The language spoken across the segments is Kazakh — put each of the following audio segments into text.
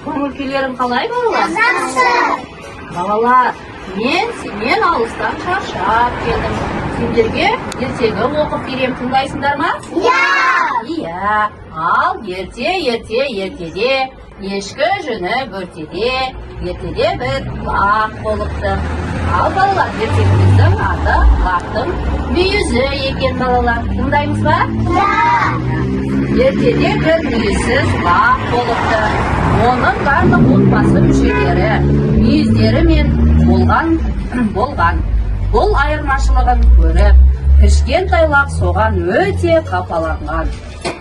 Көңіл күйлерің қалай балалар? Балалар, мен алыстан шаршап келдім. Сендерге ертегі оқып берем, тыңдайсыңдар ма? Иә. Ал ертеде ешкі жүні бөртеде, ертеде бір лақ болыпты. Ал балалар, ертегіміздің аты лақтың мүйізі екен балалар. Тыңдаймыз ба? Ертеде бір мүйізсіз лақ болыпты. Оның барлық отбасы мүшелері, мүйіздерімен болған. Бұл айырмашылығын көріп, кішкентай лақ соған өте қапаланған.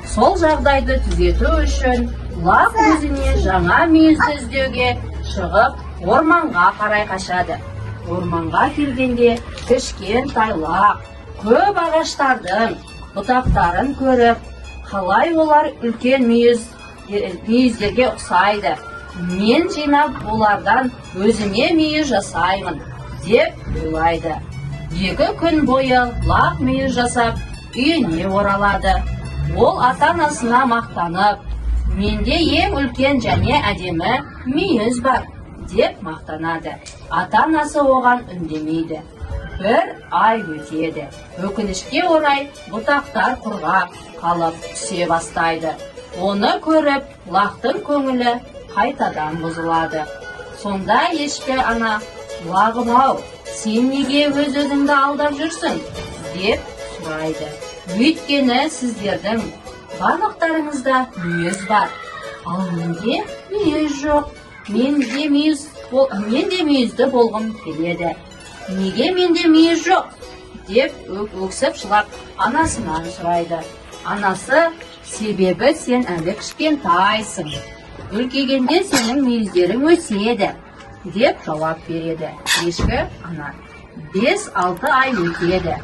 Сол жағдайды түзету үшін лақ өзіне жаңа мүйізді іздеуге шығып, орманға қарай қашады. Орманға келгенде кішкентай лақ көп ағаштардың бұтақтарын көріп, қалай олар үлкен мүйіздерге ұқсайды. Мен жинап олардан өзіме мүйіз жасаймын деп ойлайды. 2 күн бойы лақ мүйіз жасап үйіне оралады. Ол ата-анасына мақтанып, менде ең үлкен және әдемі мүйіз бар деп мақтанады. Ата-анасы оған үндемейді. 1 ай өтеді. Өкінішке орай бұтақтар құрғап қалып түсе бастайды. Оны көріп, лақтың көңілі қайтадан бұзылады. Сонда ешкі ана, лағым-ау, сен неге өз-өзіңді алдап жүрсің? деп сұрайды. Өйткені сіздердің барлықтарыңызда мүйіз бар. Ал менде мүйіз жоқ. Менде мүйізді болғым келеді. Неге менде мүйіз жоқ? деп өксіп жылап анасынан сұрайды. Анасы, себебі сен әлі кішкентайсың. Үлкейгенде сенің мүйіздерің өседі деп жауап береді. Ешкі ана, 5-6 ай өтеді.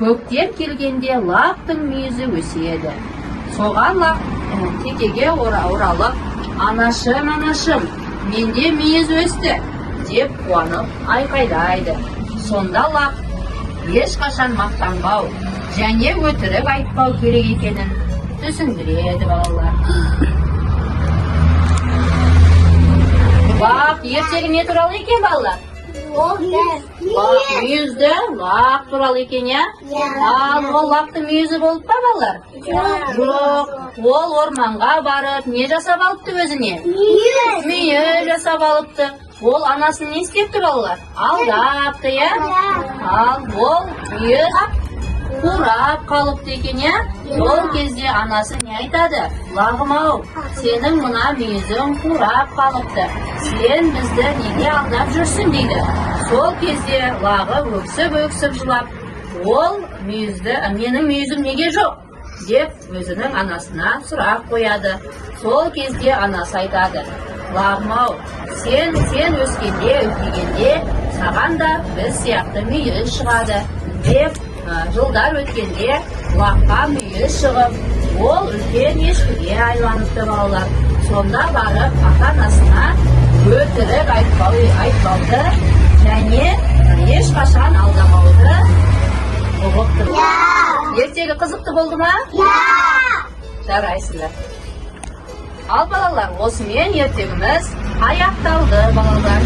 Көктем келгенде лақтың мүйізі өседі. Соған лақ текеге оралып, анашым, менде мүйіз өсті деп қуанып айқайлайды. Сонда лақ ешқашан мақтанбау және өтірік айтпау керек екенін түсіндіреді балалар. Лақ ертегі не туралы екен балалар? Мүйізді лақ туралы екен, я? Ал ол лақтың мүйізі болып па балалар? Жоқ. Ол орманға барып, не жасап алыпты өзіне? Мүйіз жасап алыпты. Ол анасын не істепті балалар? Алдапты, я? Ал ол мүйіз қурап қалыпты екен, я? Сол кезде анасы не айтады? Лағым-ау, сенің мына мүйізің қурап қалыпты. Сен бізді неге алдап жүрсің дейді. Сол кезде лағы өксіп жылап, ол менің мүйізім неге жоқ? деп өзінің анасына сұрақ қояды. Сол кезде анасы айтады: Лағым-ау, сен өскенде, үлкейгенде, саған да біз сияқты мүйіз шығады деп, жылдар өткенде лаққа мүйіз шығып, ол үлкен ешкіге айланыпты балалар. Сонда барып ата-анасына өтірік айтпауды және ешқашан алдамауды ұғыпты. Ертегі қызықты болды ма? Жарайсыңдар. Ал балалар, осымен ертегіміз аяқталды балалар.